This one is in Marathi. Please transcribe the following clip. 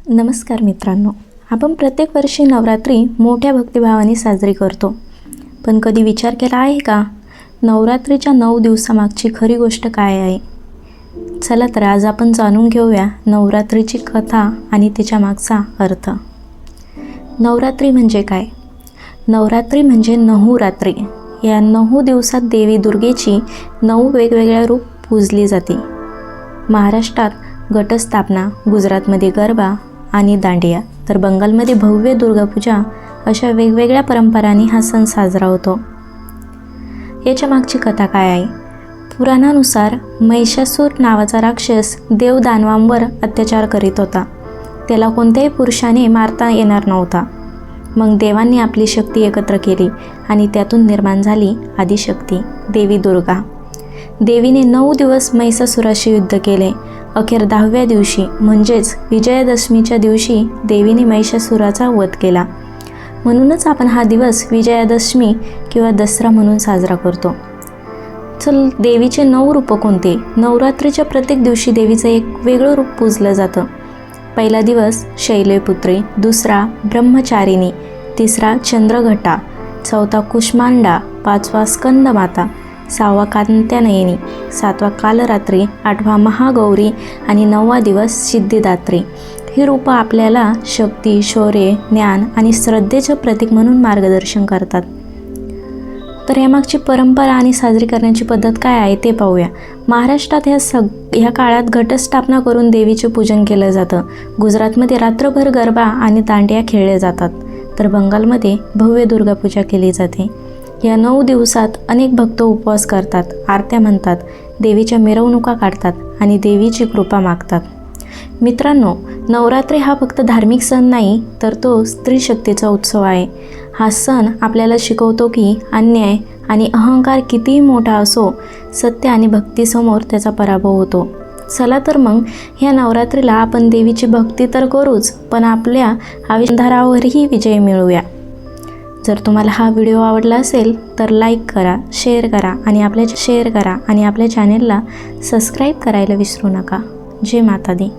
नमस्कार मित्रांनो, आपण प्रत्येक वर्षी नवरात्री मोठ्या भक्तिभावाने साजरी करतो. पण कधी विचार केला आहे का, नवरात्रीच्या 9 दिवसामागची खरी गोष्ट काय आहे? चला तर आज आपण जाणून घेऊया नवरात्रीची कथा आणि तिच्या मागचा अर्थ. नवरात्री म्हणजे काय? नवरात्री म्हणजे 9 रात्री. या 9 दिवसात देवी दुर्गेची 9 वेगवेगळ्या रूप पूजली जाते. महाराष्ट्रात घटस्थापना, गुजरातमध्ये गरबा आणि दांडिया, तर बंगालमध्ये भव्य दुर्गापूजा, अशा वेगवेगळ्या परंपरांनी हा सण साजरा होतो. याच्या मागची कथा काय आहे? पुराणानुसार महिषासूर नावाचा राक्षस देवदानवांवर अत्याचार करीत होता. त्याला कोणत्याही पुरुषाने मारता येणार नव्हता. मग देवांनी आपली शक्ती एकत्र केली आणि त्यातून निर्माण झाली आदिशक्ती देवी दुर्गा. देवीने 9 दिवस महिषासुराशी युद्ध केले. अखेर 10व्या दिवशी म्हणजेच विजयादशमीच्या दिवशी देवीने महिषासुराचा वध केला. म्हणूनच आपण हा दिवस विजयादशमी किंवा दसरा म्हणून साजरा करतो. चल, देवीचे 9 रूप कोणते? नवरात्रीच्या प्रत्येक दिवशी देवीचं एक वेगळं रूप पूजलं जातं. पहिला दिवस शैलपुत्री, दुसरा ब्रह्मचारिणी, तिसरा चंद्रघटा, चौथा कुष्मांडा, 5वा स्कंदमाता, 6वा कांत्यानयनी, 7वा कालरात्री, 8वा महागौरी आणि 9वा दिवस सिद्धिदात्री. ही रूपं आपल्याला शक्ती, शौर्य, ज्ञान आणि श्रद्धेचं प्रतीक म्हणून मार्गदर्शन करतात. तर यामागची परंपरा आणि साजरी करण्याची पद्धत काय आहे ते पाहूया. महाराष्ट्रात ह्या काळात घटस्थापना करून देवीचे पूजन केलं जातं. गुजरातमध्ये रात्रभर गरबा आणि दांडिया खेळले जातात, तर बंगालमध्ये भव्य दुर्गापूजा केली जाते. या 9 दिवसात अनेक भक्त उपवास करतात, आरत्या म्हणतात, देवीच्या मिरवणुका काढतात आणि देवीची कृपा मागतात. मित्रांनो, नवरात्री हा फक्त धार्मिक सण नाही, तर तो स्त्री शक्तीचा उत्सव आहे. हा सण आपल्याला शिकवतो की अन्याय आणि अहंकार कितीही मोठा असो, सत्य आणि भक्तीसमोर त्याचा पराभव होतो. चला तर मग ह्या नवरात्रीला आपण देवीची भक्ती तर करूच, पण आपल्या आयुष्यावरही विजय मिळवूया. जर तुम्हाला हा व्हिडिओ आवडला असेल तर लाईक करा, शेअर करा आणि आपल्या चॅनेलला सबस्क्राईब करायला विसरू नका. जय माता दी.